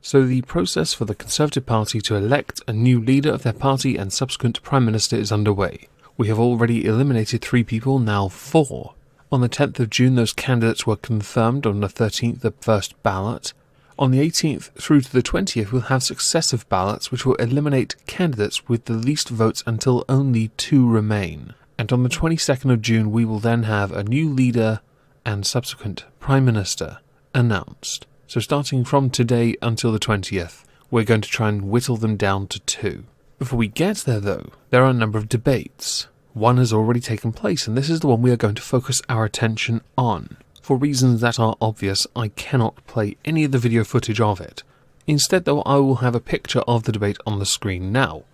So the process for the Conservative Party to elect a new leader of their party and subsequent Prime Minister is underway. We have already eliminated 3 people, now 4. On the 10th of June, those candidates were confirmed. On the 13th, the first ballot. On the 18th through to the 20th, we'll have successive ballots which will eliminate candidates with the least votes until only 2 remain. And on the 22nd of June, we will then have a new leader and subsequent Prime Minister announced. So starting from today until the 20th, we're going to try and whittle them down to 2. Before we get there, though, there are a number of debates. One has already taken place, and this is the one we are going to focus our attention on. For reasons that are obvious, I cannot play any of the video footage of it. Instead, though, I will have a picture of the debate on the screen now.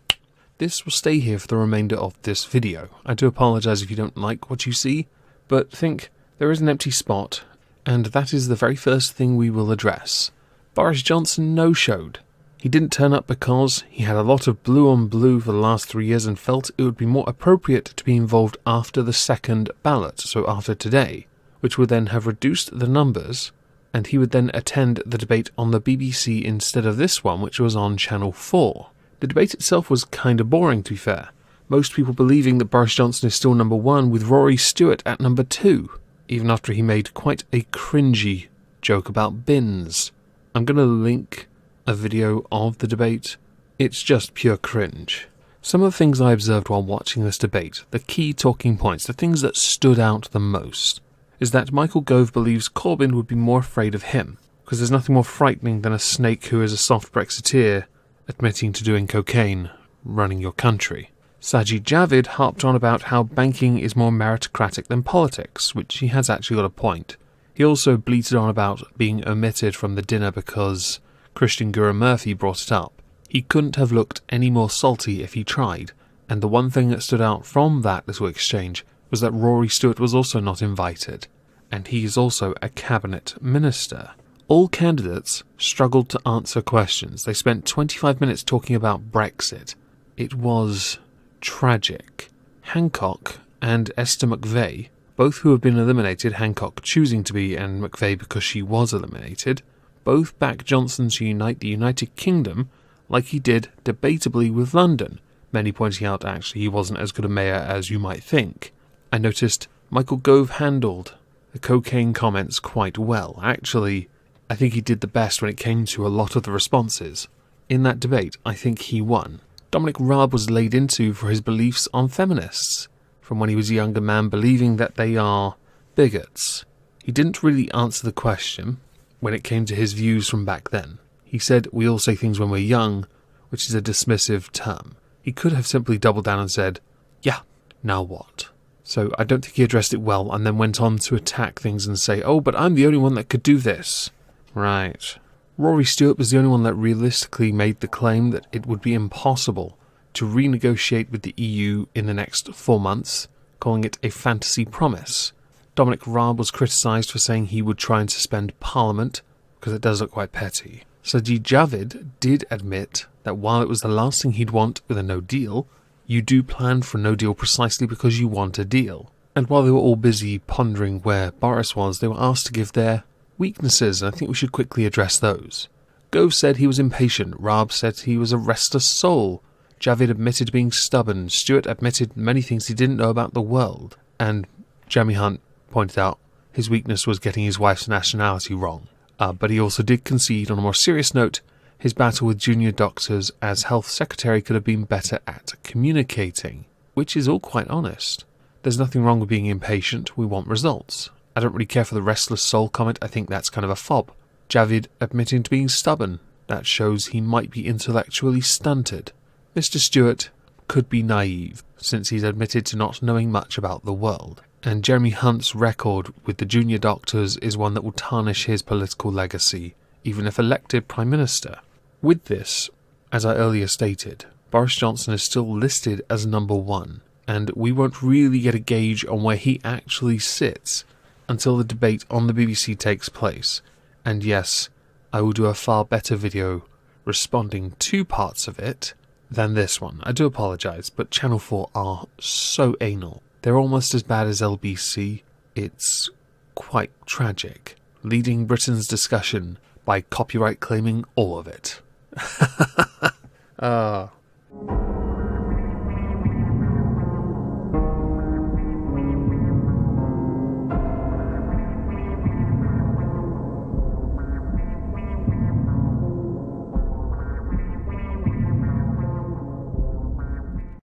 This will stay here for the remainder of this video. I do apologise if you don't like what you see, but think there is an empty spot, and that is the very first thing we will address. Boris Johnson no-showed. He didn't turn up because he had a lot of blue on blue for the last 3 years and felt it would be more appropriate to be involved after the second ballot, so after today, which would then have reduced the numbers, and he would then attend the debate on the BBC instead of this one, which was on Channel 4. The debate itself was kind of boring, to be fair. Most people believing that Boris Johnson is still number 1, with Rory Stewart at number 2, even after he made quite a cringy joke about bins. I'm going to link a video of the debate. It's just pure cringe. Some of the things I observed while watching this debate, the key talking points, the things that stood out the most, is that Michael Gove believes Corbyn would be more afraid of him, because there's nothing more frightening than a snake who is a soft Brexiteer admitting to doing cocaine, running your country. Sajid Javid harped on about how banking is more meritocratic than politics, which he has actually got a point. He also bleated on about being omitted from the dinner because Christian Guru-Murphy brought it up. He couldn't have looked any more salty if he tried, and the one thing that stood out from that little exchange was that Rory Stewart was also not invited, and he is also a cabinet minister. All candidates struggled to answer questions. They spent 25 minutes talking about Brexit. It was tragic. Hancock and Esther McVeigh, both who have been eliminated, Hancock choosing to be and McVeigh because she was eliminated, both backed Johnson to unite the United Kingdom like he did debatably with London, many pointing out actually he wasn't as good a mayor as you might think. I noticed Michael Gove handled the cocaine comments quite well. Actually, I think he did the best when it came to a lot of the responses. In that debate, I think he won. Dominic Raab was laid into for his beliefs on feminists, from when he was a younger man believing that they are bigots. He didn't really answer the question when it came to his views from back then. He said, "We all say things when we're young," which is a dismissive term. He could have simply doubled down and said, "Yeah, now what?" So I don't think he addressed it well, and then went on to attack things and say, "Oh, but I'm the only one that could do this." Right. Rory Stewart was the only one that realistically made the claim that it would be impossible to renegotiate with the EU in the next 4 months, calling it a fantasy promise. Dominic Raab was criticised for saying he would try and suspend Parliament, because it does look quite petty. Sajid Javid did admit that while it was the last thing he'd want with a no deal, you do plan for a no deal precisely because you want a deal. And while they were all busy pondering where Boris was, they were asked to give their weaknesses, and I think we should quickly address those. Gove said he was impatient. Raab said he was a restless soul. Javid admitted being stubborn. Stewart admitted many things he didn't know about the world. And Jeremy Hunt pointed out his weakness was getting his wife's nationality wrong. But he also did concede, on a more serious note, his battle with junior doctors as health secretary could have been better at communicating, which is all quite honest. There's nothing wrong with being impatient. We want results. I don't really care for the restless soul comment. I think that's kind of a fob. Javid admitting to being stubborn. That shows he might be intellectually stunted. Mr. Stewart could be naive, since he's admitted to not knowing much about the world. And Jeremy Hunt's record with the junior doctors is one that will tarnish his political legacy, even if elected Prime Minister. With this, as I earlier stated, Boris Johnson is still listed as number 1, and we won't really get a gauge on where he actually sits until the debate on the BBC takes place. And yes, I will do a far better video responding to parts of it than this one. I do apologise, but Channel 4 are so anal. They're almost as bad as LBC. It's quite tragic. Leading Britain's discussion, by copyright claiming all of it.